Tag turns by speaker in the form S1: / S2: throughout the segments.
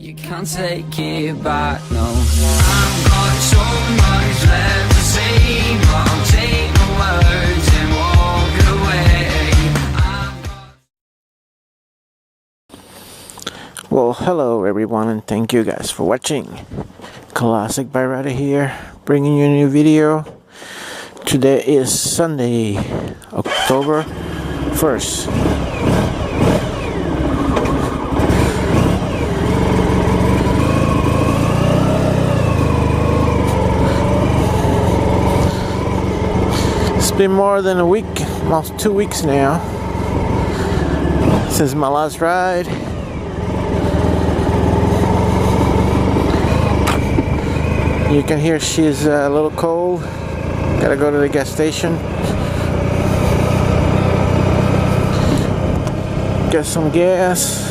S1: You can't take it back, no. I've got so much left to say, but I'll take the words and walk away.
S2: Well, hello everyone, and thank you guys for watching. Classic by Ryder here, bringing you a new video. Today is Sunday, October 1st. It's been more than a week, almost 2 weeks now, since my last ride. You can hear she's a little cold. Gotta go to the gas station, get some gas.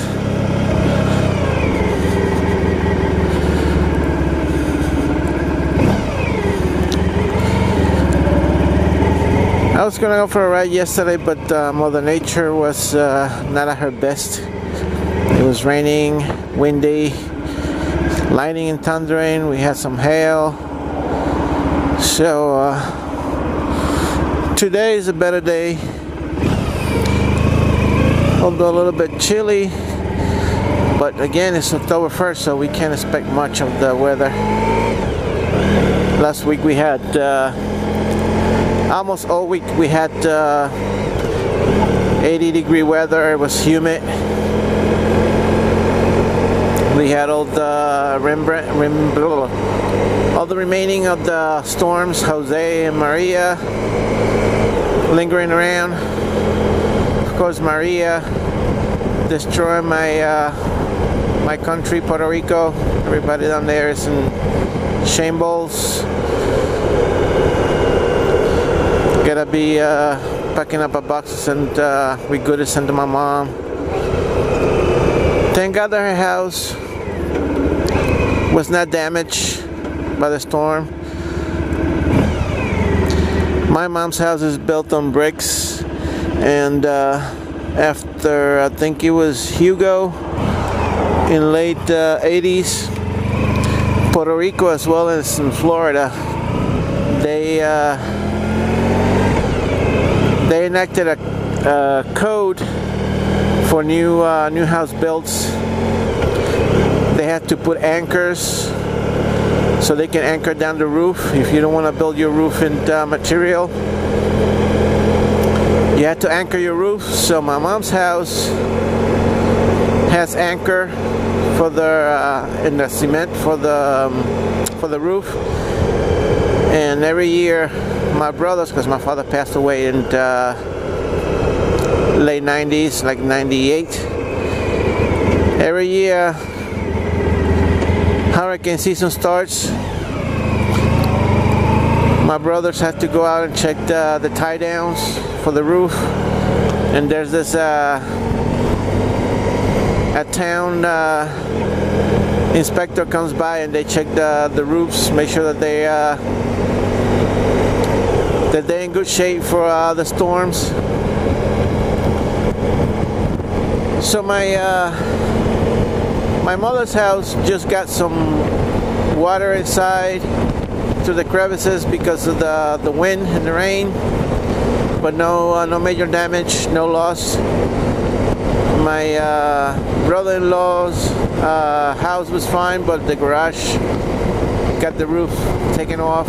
S2: I was gonna go for a ride yesterday, but Mother Nature was not at her best. It was raining, windy, lightning and thundering. We had some hail. So today is a better day, although a little bit chilly, but again it's October 1st, so we can't expect much of the weather. Last week we had almost all week we had 80-degree weather. It was humid. We had all the remaining of the storms, Jose and Maria, lingering around. Of course, Maria destroyed my country, Puerto Rico. Everybody down there is in shambles. Gotta be packing up our boxes, and we good to send to my mom. Thank God that her house was not damaged by the storm. My mom's house is built on bricks, and after I think it was Hugo in late 80s, Puerto Rico as well as in Florida, they enacted a code for new house builds. They had to put anchors so they can anchor down the roof. If you don't want to build your roof in material, you have to anchor your roof. So my mom's house has anchor for the in the cement for the roof. And every year, my brothers, because my father passed away in late 90s, like 98. Every year, hurricane season starts. My brothers have to go out and check the tie downs for the roof. And there's this a town inspector comes by and they check the roofs, make sure that they're in good shape for the storms. So my mother's house just got some water inside through the crevices because of the wind and the rain, but no major damage, no loss. My brother-in-law's house was fine, but the garage got the roof taken off.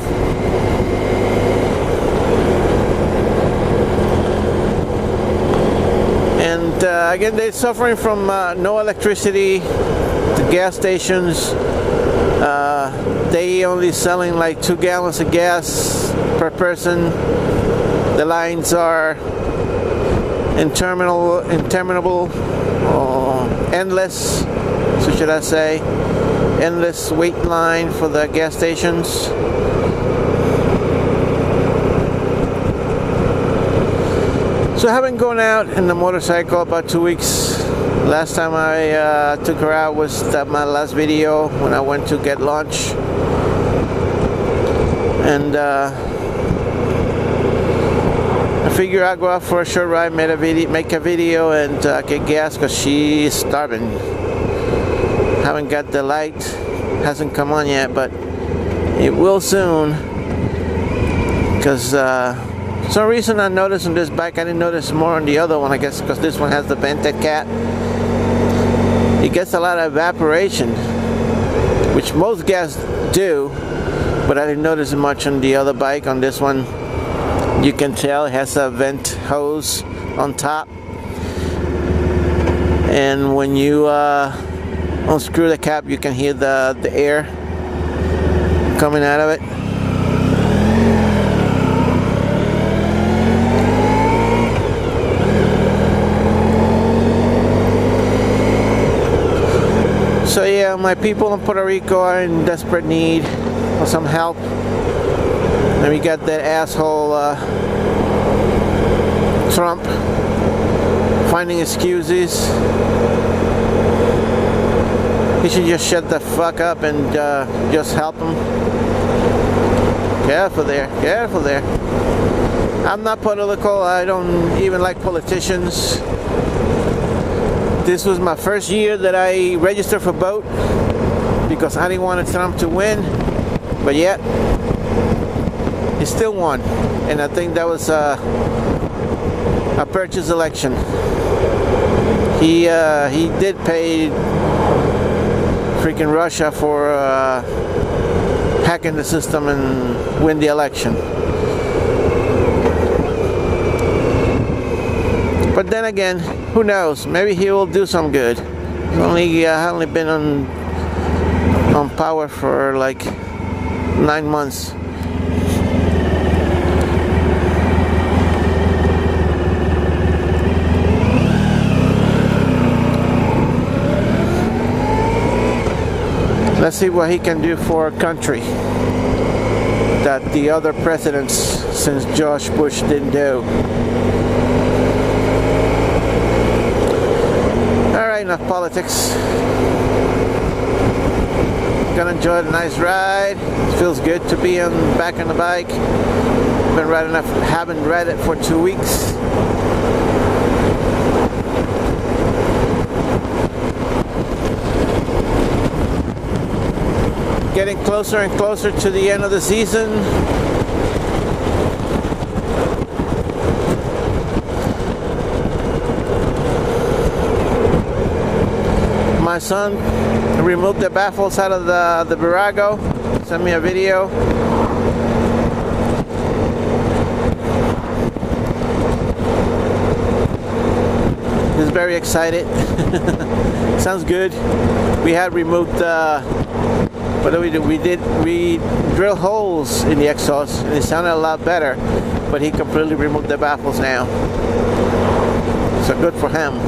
S2: And again, they're suffering from no electricity. The gas stations, they only selling like 2 gallons of gas per person. The lines are interminable, endless, so should I say, endless wait line for the gas stations. So I haven't gone out in the motorcycle about 2 weeks. Last time I took her out was my last video when I went to get lunch. And I figure I'll go out for a short ride, make a video, and get gas because she's starving. Haven't got the light, hasn't come on yet, but it will soon. Because some reason I noticed on this bike, I didn't notice more on the other one. I guess because this one has the vented cap. It gets a lot of evaporation, which most gas do, but I didn't notice much on the other bike. On this one, you can tell it has a vent hose on top, and when you unscrew the cap, you can hear the air coming out of it. So yeah, my people in Puerto Rico are in desperate need of some help. And we got that asshole Trump finding excuses. He should just shut the fuck up and just help him. Careful there, careful there. I'm not political, I don't even like politicians. This was my first year that I registered for vote because I didn't want Trump to win, but yet he still won, and I think that was a purchase election. He did pay freaking Russia for hacking the system and win the election. But then again, who knows? Maybe he will do some good. He's only been on power for like 9 months. Let's see what he can do for a country that the other presidents since George Bush didn't do. Enough politics. Gonna enjoy the nice ride. It feels good to be back on the bike. Been riding enough, haven't read it for 2 weeks. Getting closer and closer to the end of the season. My son removed the baffles out of the Virago. Sent me a video. He's very excited. Sounds good. We had removed what did we do? We drilled holes in the exhaust and it sounded a lot better, but he completely removed the baffles now. So good for him.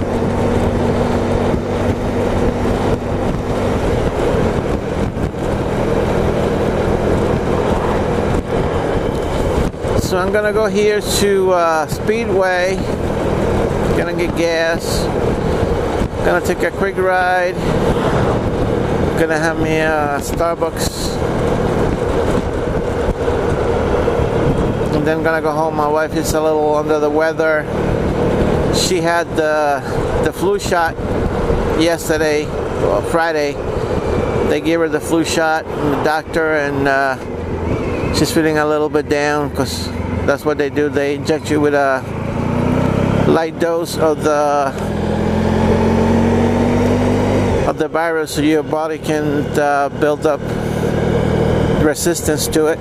S2: So I'm gonna go here to Speedway, gonna get gas, gonna take a quick ride, gonna have me a Starbucks, and then gonna go home. My wife is a little under the weather. She had the flu shot yesterday, well, Friday. They gave her the flu shot from the doctor, and she's feeling a little bit down because that's what they do. They inject you with a light dose of the virus so your body can build up resistance to it.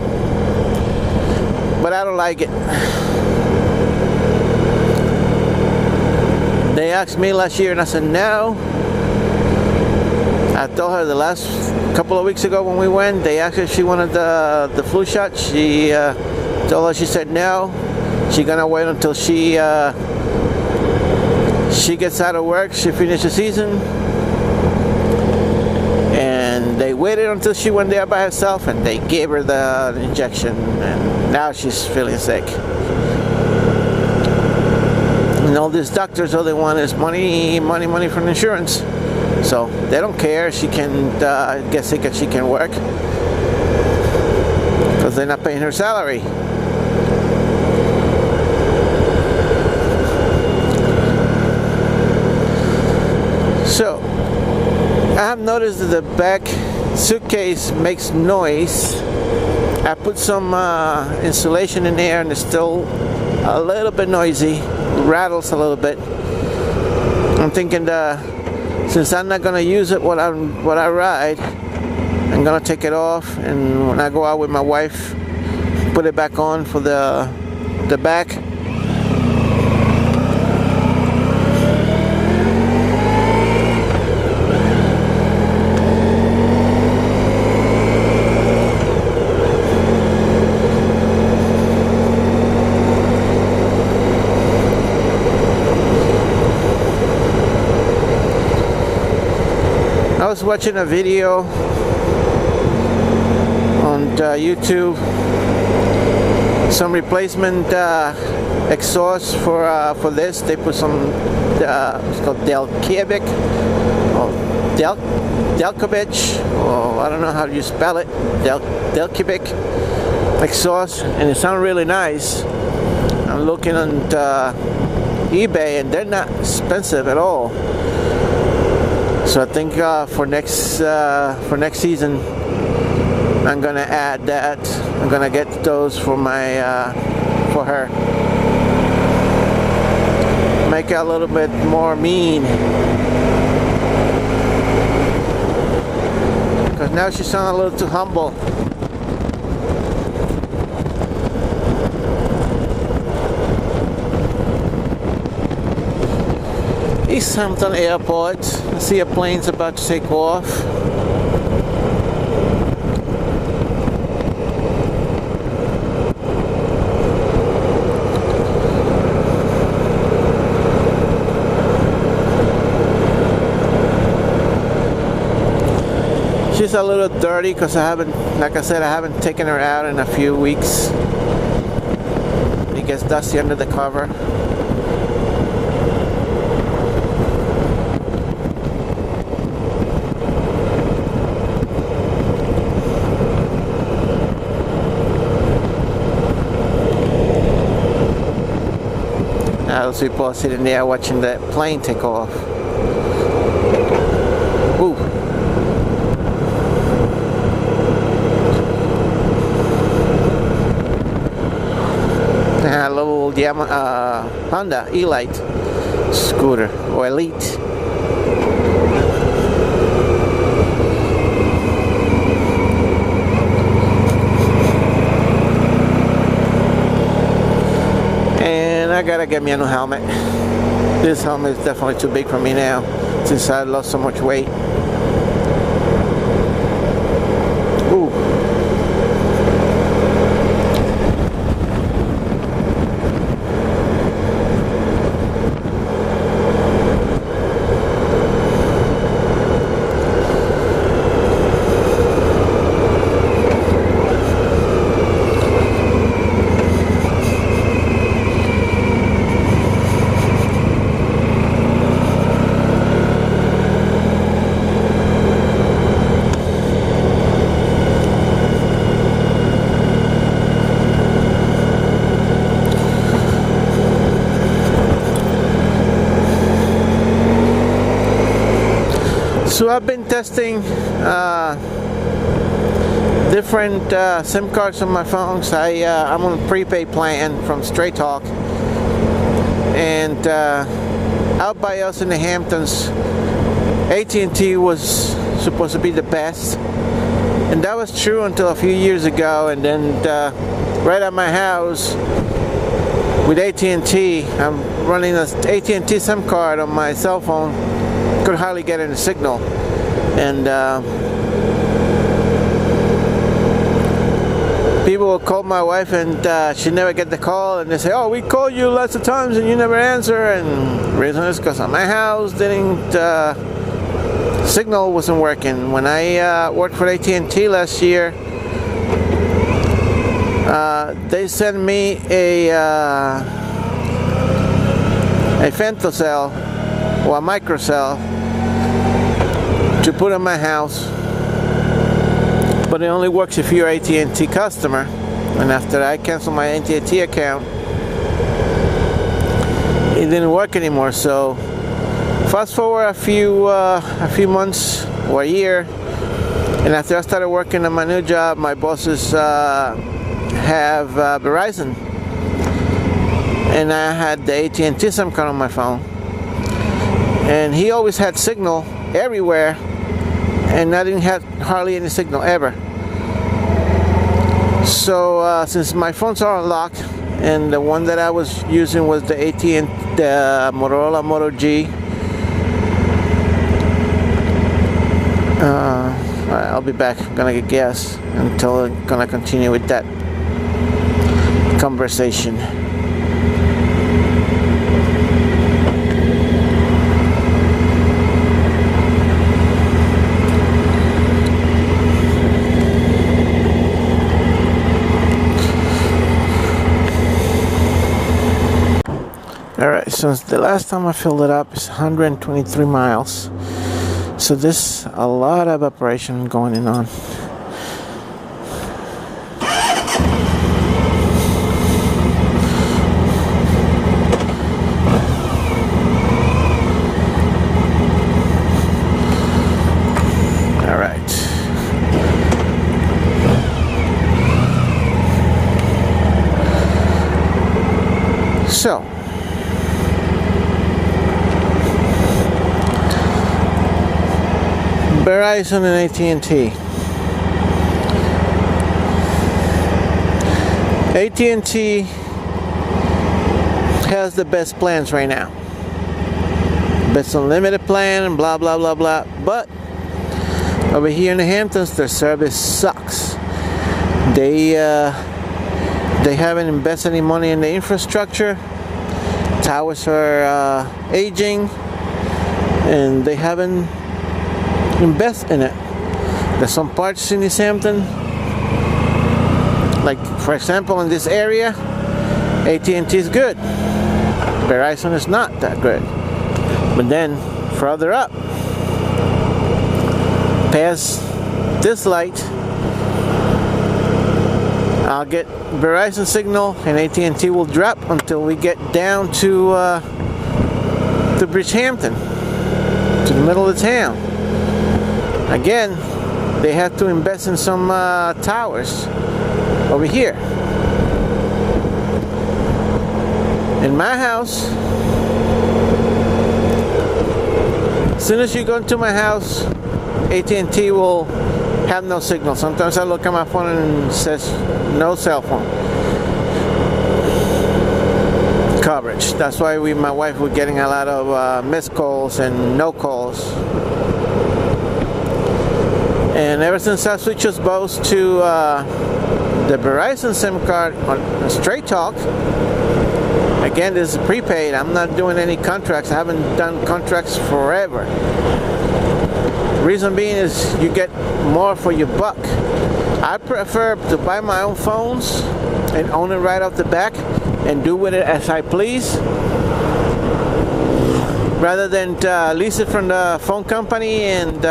S2: But I don't like it. They asked me last year and I said no. I told her the last couple of weeks ago when we went, they asked her if she wanted the flu shot. She told her, she said no. She's gonna wait until she gets out of work, she finished the season. And they waited until she went there by herself and they gave her the injection, and now she's feeling sick. And all these doctors, all they want is money from insurance. So they don't care if she can get sick and she can work, because they're not paying her salary. So I have noticed that the back suitcase makes noise. I put some insulation in there and it's still a little bit noisy, rattles a little bit. I'm thinking since I'm not gonna use it when I ride, I'm gonna take it off, and when I go out with my wife, put it back on for the back. I was watching a video on YouTube, some replacement exhaust for this. They put some it's called Delkiewicz or Delkiewicz, or I don't know how you spell it, Delkiewicz exhaust, and it sounds really nice. I'm looking on eBay and they're not expensive at all. So I think for next season, I'm gonna add that. I'm gonna get those for for her. Make it a little bit more mean. Because now she sounds a little too humble. East Hampton Airport. I see a plane's about to take off. She's a little dirty because like I said, I haven't taken her out in a few weeks. It gets dusty under the cover. Those people are sitting there watching that plane take off. Ooh. A little Honda E-Lite scooter, or Elite. I gotta get me a new helmet. This helmet is definitely too big for me now, since I lost so much weight. Ooh. So I've been testing different SIM cards on my phones. I'm on a prepaid plan from Straight Talk, and out by us in the Hamptons, AT&T was supposed to be the best, and that was true until a few years ago. And then right at my house with AT&T, I'm running an AT&T SIM card on my cell phone. Could hardly get any signal, and people will call my wife and she never get the call, and they say, "Oh, we called you lots of times and you never answer." And the reason is because at my house signal wasn't working. When I worked for AT&T last year, they sent me a femtocell or a microcell to put in my house, but it only works if you're an AT&T customer. And after I canceled my AT&T account, it didn't work anymore. So fast forward a few months, or a year. And after I started working on my new job, my bosses have Verizon, and I had the AT&T SIM card on my phone, and he always had signal everywhere, and I didn't have hardly any signal ever. So since my phones are unlocked, and the one that I was using was the the Motorola Moto G. Alright, I'll be back. I'm gonna get gas until I'm gonna continue with that conversation. Alright, so the last time I filled it up is 123 miles. So there's a lot of operation going on. Alright. So Verizon and AT&T. AT&T has the best plans right now. Best unlimited plan and blah blah blah blah. But over here in the Hamptons, their service sucks. They haven't invested any money in the infrastructure. Towers are aging, and they haven't invest in it. There's some parts in East Hampton, like for example in this area, AT&T is good, Verizon is not that good. But then further up, past this light, I'll get Verizon signal and AT&T will drop until we get down to Bridgehampton, to the middle of the town. Again, they have to invest in some towers over here. In my house, as soon as you go into my house, AT&T will have no signal. Sometimes I look at my phone and it says no cell phone coverage. That's why my wife was getting a lot of missed calls and no calls. And ever since I switched us both to the Verizon SIM card on Straight Talk, again, this is prepaid. I'm not doing any contracts. I haven't done contracts forever. Reason being is you get more for your buck. I prefer to buy my own phones and own it right off the back and do with it as I please, rather than lease it from the phone company and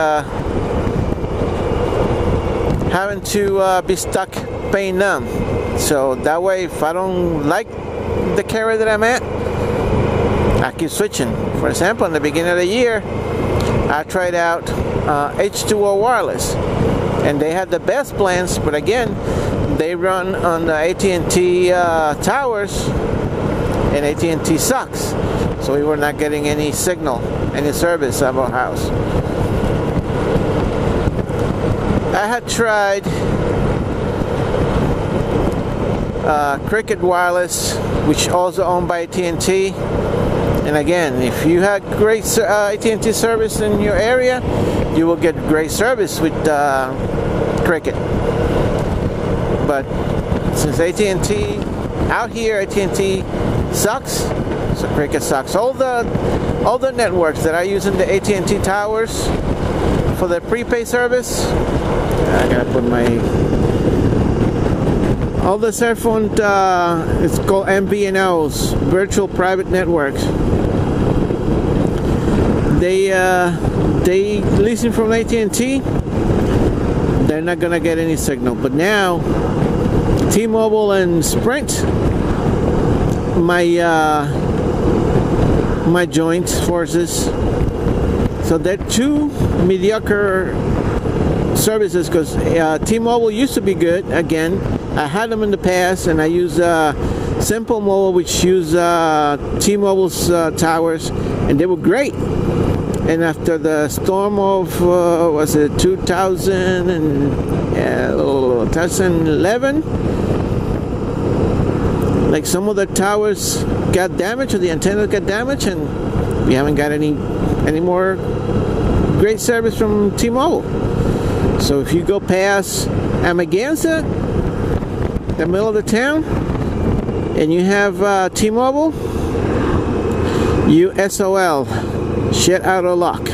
S2: having to be stuck paying them. So that way, if I don't like the carrier that I'm at, I keep switching. For example, in the beginning of the year, I tried out H2O Wireless, and they had the best plans, but again, they run on the AT&T towers, and AT&T sucks. So we were not getting any signal, any service at our house. I had tried Cricket Wireless, which also owned by AT&T, and again, if you had great AT&T service in your area, you will get great service with Cricket. But since AT&T out here, AT&T sucks, so Cricket sucks. All the networks that are using the AT&T towers for the prepaid service, I gotta put my all the cell phone, it's called MVNOs, virtual private networks. They leasing from AT&T. They're not gonna get any signal. But now, T-Mobile and Sprint, my joint forces, So they're two mediocre services, because T-Mobile used to be good. Again, I had them in the past, and I use Simple Mobile, which use T-Mobile's towers, and they were great. And after the storm of was it 2011, like some of the towers got damaged, or the antennas got damaged, and we haven't got any more great service from T-Mobile. So if you go past Amagansett, the middle of the town, and you have T-Mobile, you SOL, shit out of luck.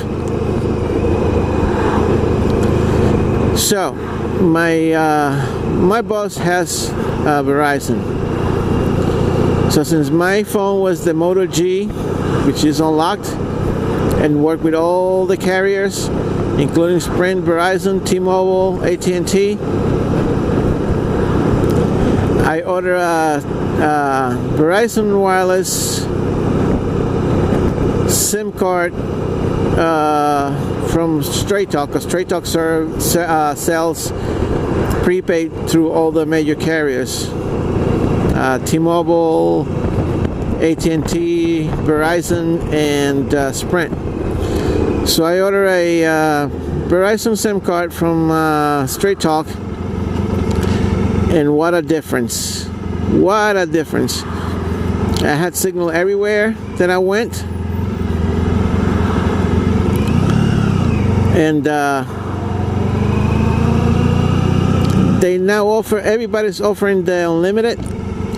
S2: So my boss has Verizon. So since my phone was the Moto G, which is unlocked and worked with all the carriers, including Sprint, Verizon, T-Mobile, AT&T, I order a Verizon wireless SIM card from Straight Talk, because Straight Talk sells prepaid through all the major carriers. T-Mobile, AT&T, Verizon, and Sprint. So I order a Verizon SIM card from Straight Talk, and what a difference! What a difference! I had signal everywhere that I went, and they now offer. Everybody's offering the unlimited.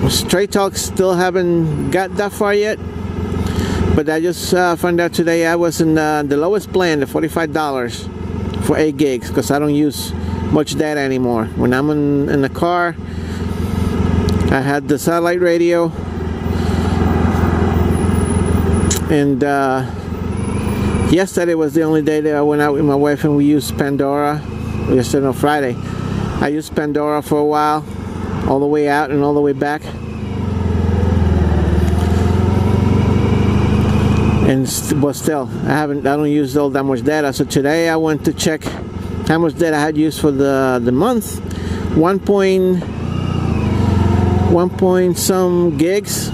S2: Straight Talk still haven't got that far yet, but I just found out today I was in the lowest plan, the $45 for 8 gigs, because I don't use much data anymore. When I'm in the car, I had the satellite radio, and yesterday was the only day that I went out with my wife and we used Pandora. Yesterday, no, Friday. I used Pandora for a while, all the way out and all the way back, but still I don't use all that much data. So today I went to check how much data I had used for the month. 1 point some gigs,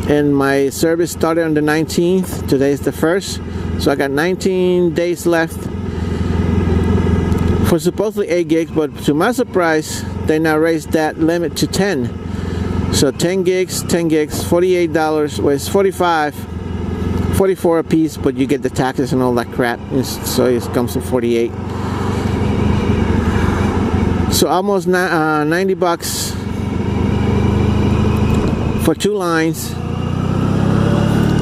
S2: and my service started on the 19th. Today is the 1st, so I got 19 days left for supposedly 8 gigs, but to my surprise they now raised that limit to 10. So 10 gigs, $48, well, it's 44 a piece, but you get the taxes and all that crap, so it comes to 48. So almost 90 bucks for 2 lines,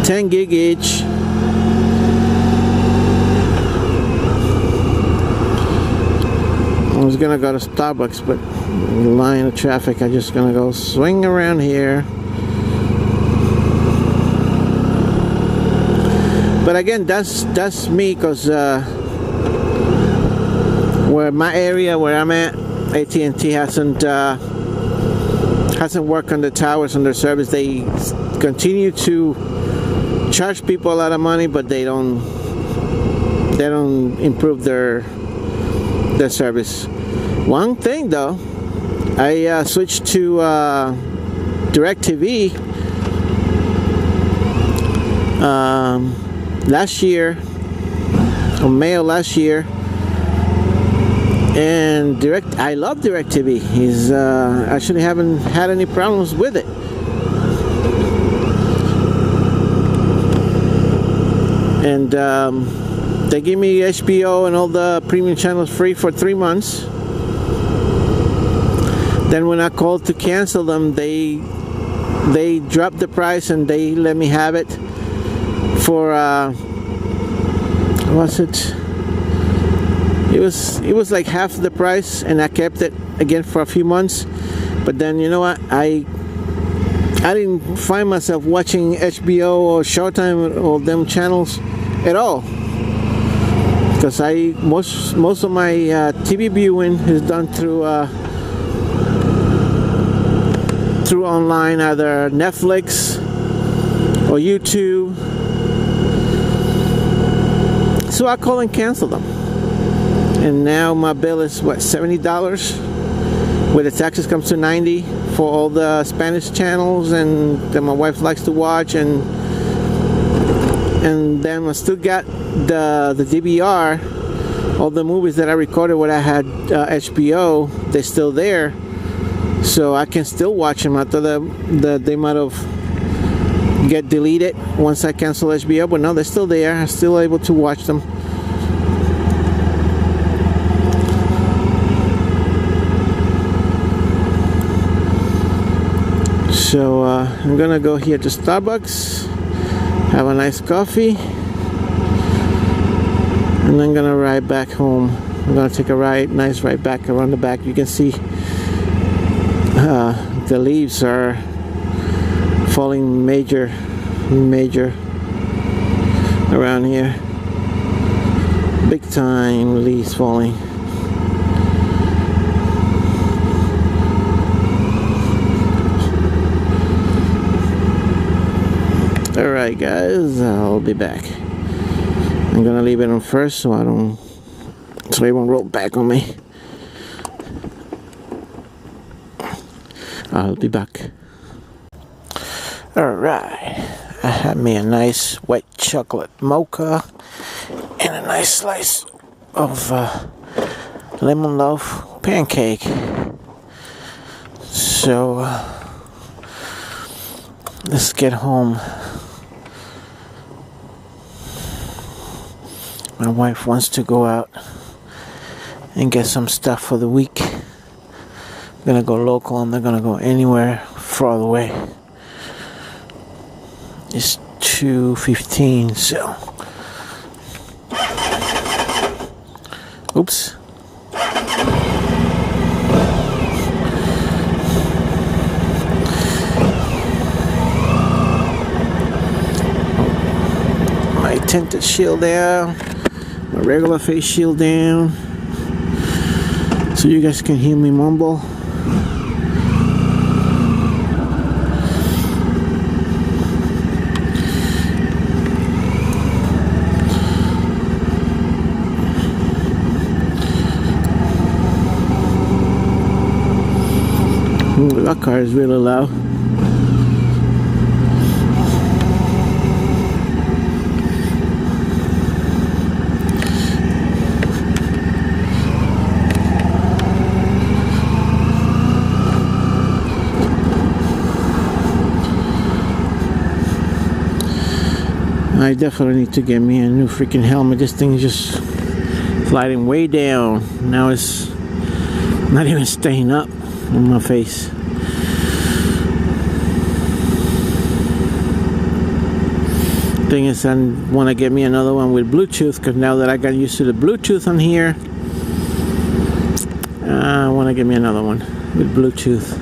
S2: 10 gig each. I was gonna go to Starbucks, but in the line of traffic, I'm just gonna go swing around here. But again, that's me, because where my area where I'm at, AT&T hasn't worked on the towers on their service. They continue to charge people a lot of money, but they don't improve their service. One thing though, I switched to DirecTV last year, or May of last year, and I love DirecTV. Actually haven't had any problems with it. And they give me HBO and all the premium channels free for 3 months. Then when I called to cancel them, they dropped the price and they let me have it for it was like half the price, and I kept it again for a few months. But then, you know what, I didn't find myself watching HBO or Showtime or them channels at all, because most of my TV viewing is done through online, either Netflix or YouTube. So I called and canceled them. And now my bill is what, $70? With the taxes comes to $90 for all the Spanish channels and that my wife likes to watch, and then I still got the DVR, all the movies that I recorded when I had HBO, they're still there, so I can still watch them. I thought they might have get deleted once I cancel HBO, but no, they're still there. I'm still able to watch them. So I'm gonna go here to Starbucks, have a nice coffee, and I'm gonna ride back home. I'm gonna take a nice ride back around the back. You can see the leaves are falling major around here. Big time leaves falling. Alright guys, I'll be back. I'm gonna leave it on first so it won't roll back on me. I'll be back. Alright, I had me a nice white chocolate mocha and a nice slice of lemon loaf pancake. So let's get home. My wife wants to go out and get some stuff for the week. I'm gonna go local. I'm not gonna go anywhere far away. It's 2:15, so oops. My tinted shield down. My regular face shield down, so you guys can hear me mumble. Ooh, that car is really loud. I definitely need to get me a new freaking helmet. This thing is just sliding way down. Now it's not even staying up on my face. Thing is, I want to get me another one with Bluetooth, because now that I got used to the Bluetooth on here, I want to get me another one with Bluetooth.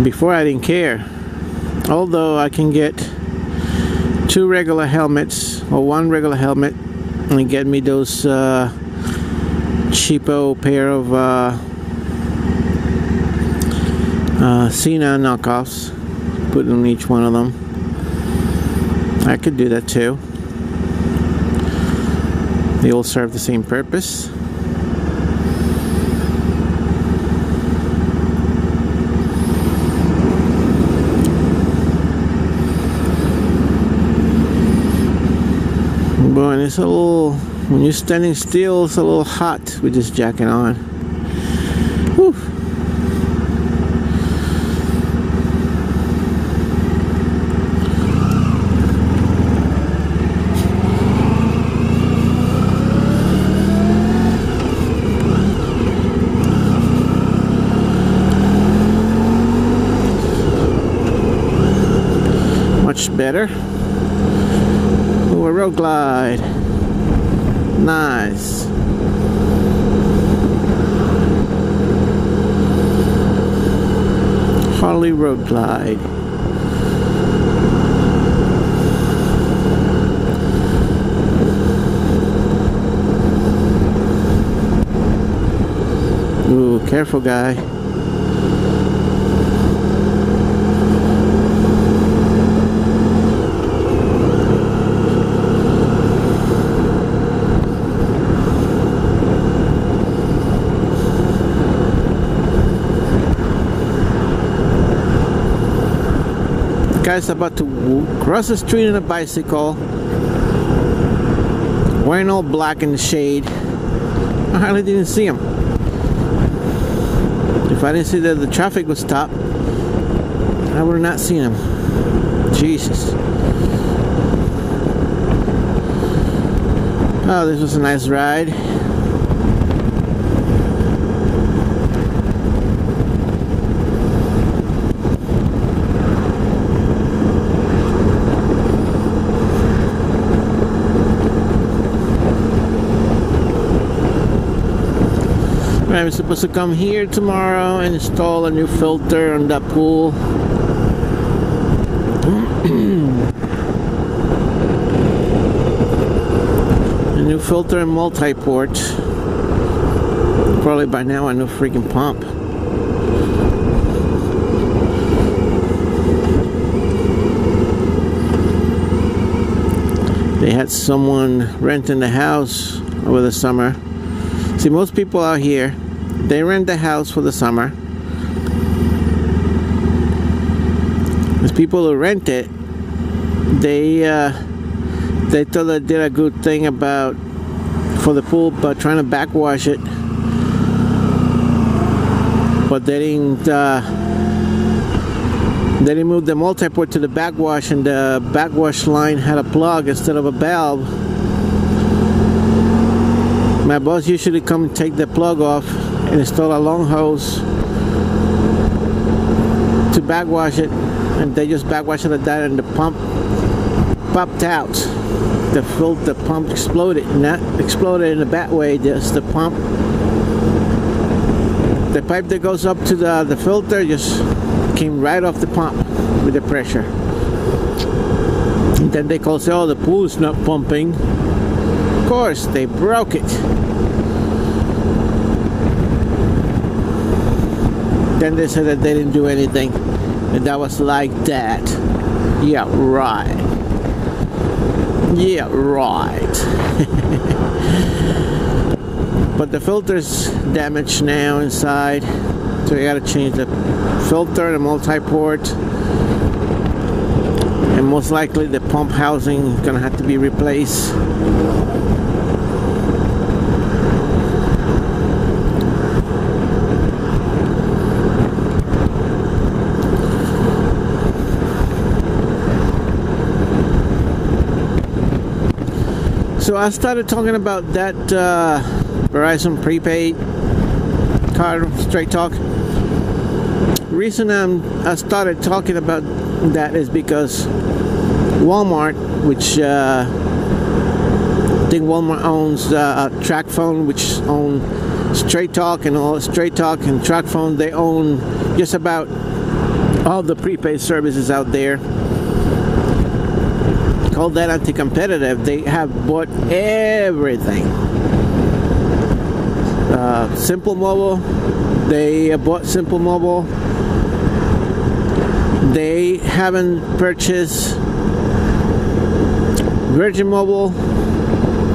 S2: Before I didn't care, although I can get two regular helmets or one regular helmet and get me those cheapo pair of Cena knockoffs, put on each one of them. I could do that too. They all serve the same purpose. Boy, and it's a little, when you're standing still, it's a little hot with this jacket on. Whew. Much better. Ooh, a road glide. Nice. Harley road glide. Ooh, careful guy. Guy's about to cross the street on a bicycle, wearing all black in the shade. I hardly didn't see him. If I didn't see that the traffic was stopped, I would have not seen him. Jesus. Oh, this was a nice ride. I'm supposed to come here tomorrow and install a new filter on that pool. A new filter and multi-port. Probably by now a new freaking pump. They had someone renting the house over the summer. See, most people out here, they rent the house for the summer. There's people who rent it, they thought they did a good thing about for the pool, but trying to backwash it. But they didn't move the multi-port to the backwash, and the backwash line had a plug instead of a valve. My boss usually come and take the plug off and install a long hose to backwash it, and they just backwash it like that, and the pump popped out. The pump exploded, not exploded in a bad way, just the pump. The pipe that goes up to the filter just came right off the pump with the pressure. And then they call say, oh, the pool's not pumping. Of course, they broke it. Then they said that they didn't do anything, and that was like that. Yeah, right. Yeah, right. But the filter's damaged now inside, so you gotta change the filter, the multi-port, and most likely the pump housing is gonna have to be replaced. So I started talking about that Verizon prepaid card, Straight Talk. The reason I started talking about that is because Walmart, which I think Walmart owns Track Phone, which own Straight Talk, and all Straight Talk and Track Phone. They own just about all the prepaid services out there. Call that anti-competitive. They have bought everything. Simple Mobile, they bought Simple Mobile. They haven't purchased Virgin Mobile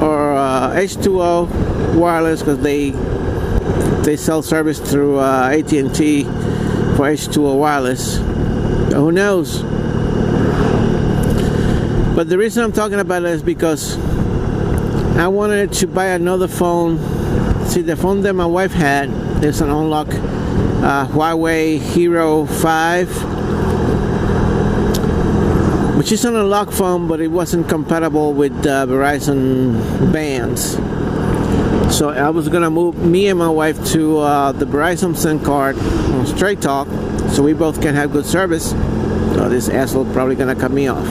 S2: or H2O Wireless, because they sell service through AT&T for H2O Wireless. Who knows? But the reason I'm talking about it is because I wanted to buy another phone. See, the phone that my wife had is an unlock Huawei Hero 5, which is an unlock phone, but it wasn't compatible with Verizon bands. So I was gonna move me and my wife to the Verizon SIM card on Straight Talk, so we both can have good service. So this asshole probably gonna cut me off.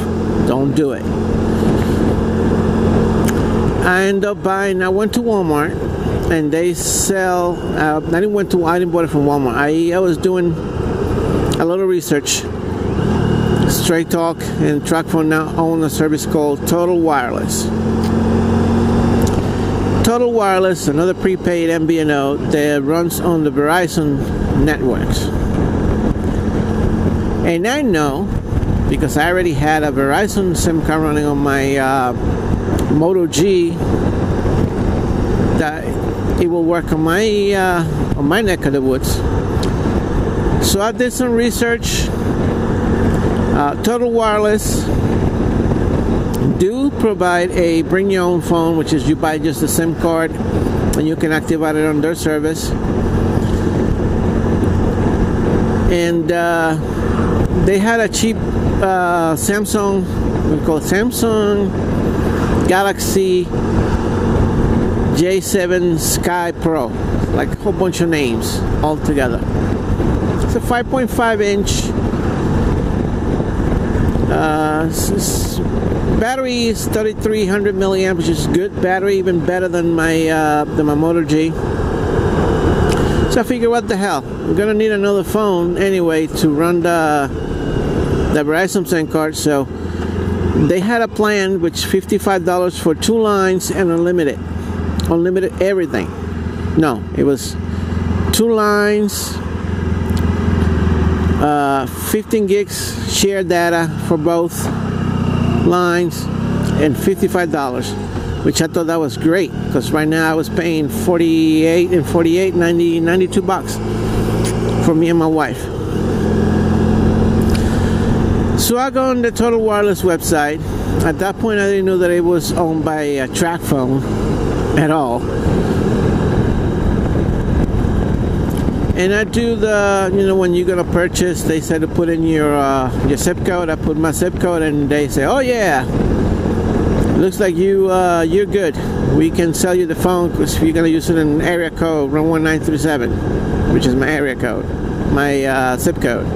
S2: Don't do it. I ended up buying. I went to Walmart, and they sell. I didn't bought it from Walmart. I was doing a little research. Straight Talk and TrackPhone now own a service called Total Wireless. Total Wireless, another prepaid MVNO that runs on the Verizon networks. And I know, because I already had a Verizon SIM card running on my Moto G, that it will work on my neck of the woods. So I did some research. Total Wireless do provide a bring your own phone, which is you buy just a SIM card and you can activate it on their service. And they had a cheap Samsung, we call it Samsung Galaxy J7 Sky Pro, like a whole bunch of names all together. It's a 5.5 inch. Battery is 3,300 milliamp, which is good battery, even better than my Moto G. So I figured, what the hell, I'm gonna need another phone anyway to run the Verizon SIM card. So they had a plan which $55 for 2 lines and unlimited everything. No, it was 2 lines, 15 gigs shared data for both lines, and $55, which I thought that was great, because right now I was paying 92 bucks for me and my wife. So I go on the Total Wireless website. At that point I didn't know that it was owned by a track phone at all. And I do the, when you're gonna purchase, they said to put in your zip code. I put my zip code, and they say, "Oh yeah, looks like you're good. We can sell you the phone because you're gonna use it in area code 11937, which is my area code, my zip code."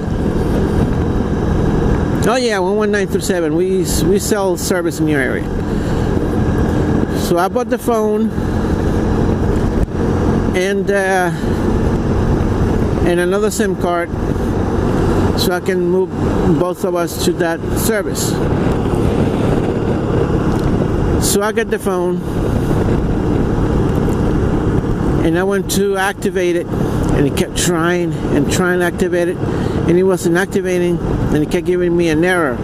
S2: Oh yeah, 11937. We sell service in your area. So I bought the phone and another SIM card, so I can move both of us to that service. So I got the phone and I went to activate it, and it kept trying to activate it, and it wasn't activating, and it kept giving me an error.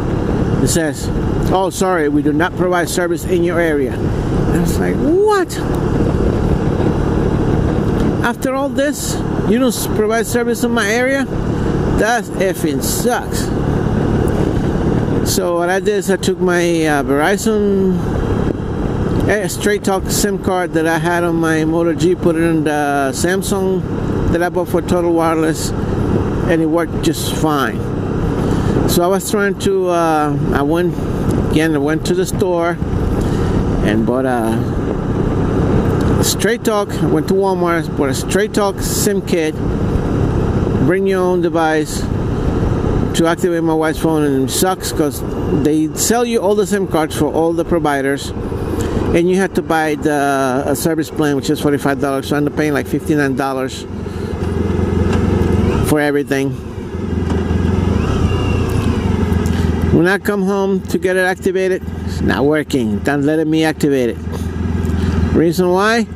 S2: It says, "Oh, sorry, we do not provide service in your area." And I was like, what? After all this, you don't provide service in my area? That effing sucks. So what I did is I took my Verizon Straight Talk SIM card that I had on my Moto G, put it in the Samsung that I bought for Total Wireless, and it worked just fine. So I was trying to, I went to the store and bought a Straight Talk. I went to Walmart, bought a Straight Talk SIM kit, bring your own device to activate my wife's phone. And it sucks because they sell you all the SIM cards for all the providers, and you have to buy a service plan, which is $45. So I end up paying like $59 for everything. When I come home to get it activated, it's not working. It's not letting me activate it. Reason why?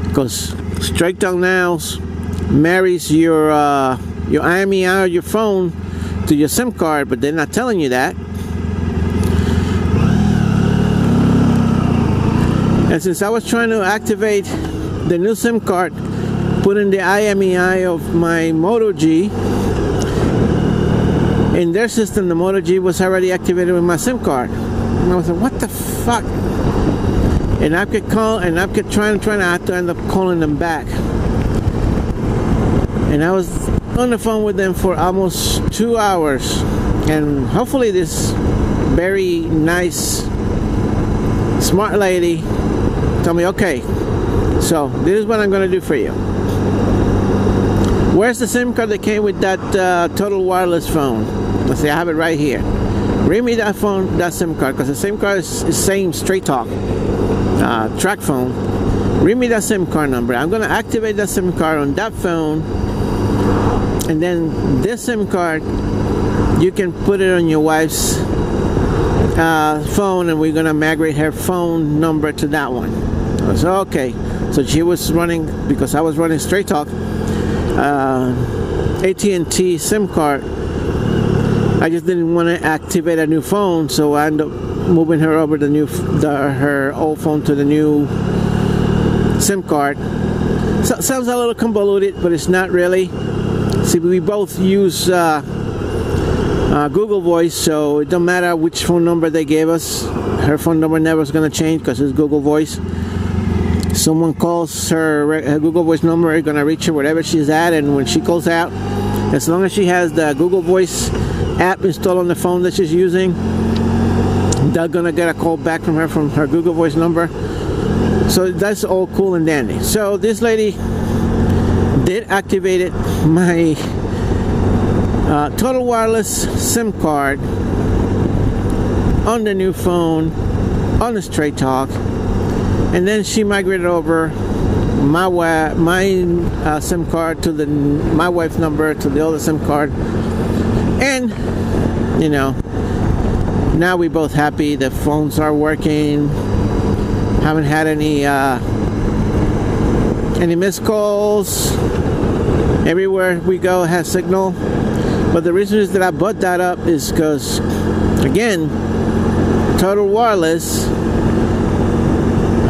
S2: Because Straight Talk now marries your IMEI or your phone to your SIM card, but they're not telling you that. And since I was trying to activate the new SIM card, put in the IMEI of my Moto G, in their system the Moto G was already activated with my SIM card. And I was like, what the fuck? And I kept calling, and I kept trying, I had to end up calling them back. And I was on the phone with them for almost 2 hours. And hopefully this very nice, smart lady told me, okay, so this is what I'm going to do for you. Where's the SIM card that came with that Total Wireless phone? I say, I have it right here. Read me that phone, that SIM card, because the SIM card is same Straight Talk track phone. Read me that SIM card number. I'm going to activate that SIM card on that phone, and then this SIM card, you can put it on your wife's phone, and we're going to migrate her phone number to that one. I said, okay. So she was running, because I was running Straight Talk, AT&T SIM card. I just didn't want to activate a new phone, so I ended up moving her over her old phone to the new SIM card. So, sounds a little convoluted, but it's not really. See, we both use Google Voice, so it don't matter which phone number they gave us. Her phone number never is going to change because it's Google Voice. Someone calls her Google Voice number, it's going to reach her wherever she's at, and when she calls out, as long as she has the Google Voice app installed on the phone that she's using, they're going to get a call back from her Google Voice number. So that's all cool and dandy. So this lady did activate my Total Wireless SIM card on the new phone on the Straight Talk, and then she migrated over my SIM card to my wife's number to the other SIM card, and you know, now we both happy. The phones are working. Haven't had any missed calls. Everywhere we go has signal. But the reason is that I brought that up is because, again, Total Wireless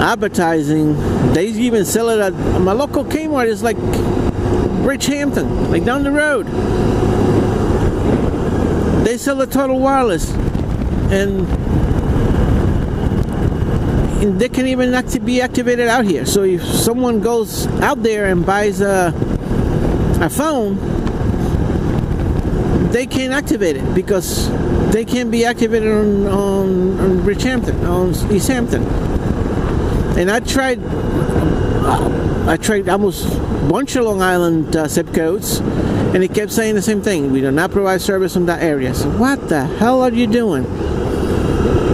S2: advertising, they even sell it at my local Kmart. Is like Bridgehampton, like down the road. They sell the Total Wireless, and they can even be activated out here. So if someone goes out there and buys a phone, they can't activate it because they can't be activated on Bridgehampton, on East Hampton. And I tried almost a bunch of Long Island zip codes, and it kept saying the same thing: we do not provide service in that area. So what the hell are you doing?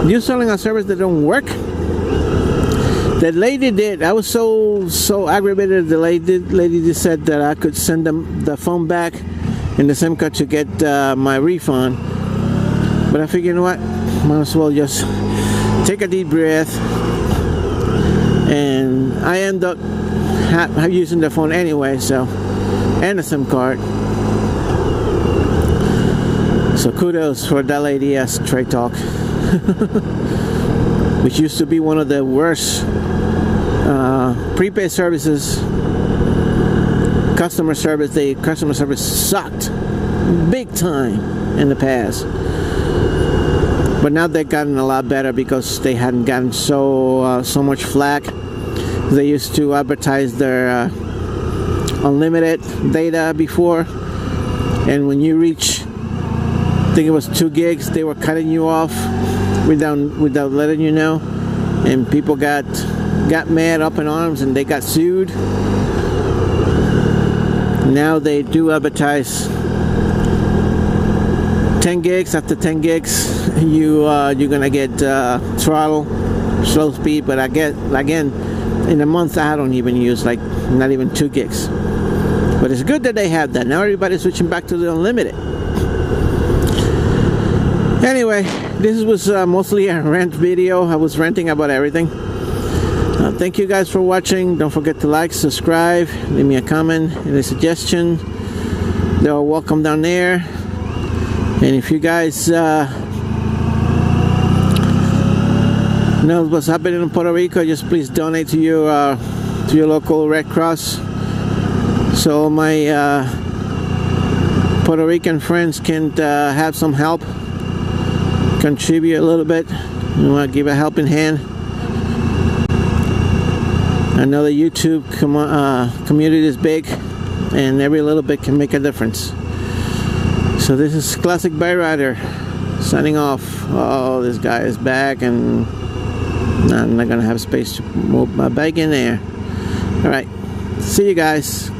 S2: You're selling a service that don't work? The lady did. I was so aggravated. The lady just said that I could send them the phone back and the SIM card to get my refund. But I figured, you know what? Might as well just take a deep breath. And I end up using the phone anyway, so, and the SIM card. So kudos for that lady at Straight Talk, which used to be one of the worst prepaid services. Customer service sucked big time in the past, but now they've gotten a lot better because they hadn't gotten so much flack. They used to advertise their unlimited data before, and when you reach, I think it was 2 gigs, they were cutting you off without letting you know, and people got mad, up in arms, and they got sued. Now they do advertise 10 gigs. After 10 gigs, you're gonna get throttle, slow speed. But I get, again, in a month I don't even use like not even 2 gigs. But it's good that they have that. Now everybody's switching back to the unlimited. Anyway, this was mostly a rant video. I was ranting about everything. Thank you guys for watching. Don't forget to like, subscribe, leave me a comment and a suggestion. They're all welcome down there. And if you guys know what's happening in Puerto Rico, just please donate to your local Red Cross, so my Puerto Rican friends can have some help, contribute a little bit. You want to give a helping hand. I know the YouTube community is big, and every little bit can make a difference. So this is Classic Bike Rider signing off. Oh, this guy is back, and I'm not gonna have space to move my bike in there. All right, see you guys.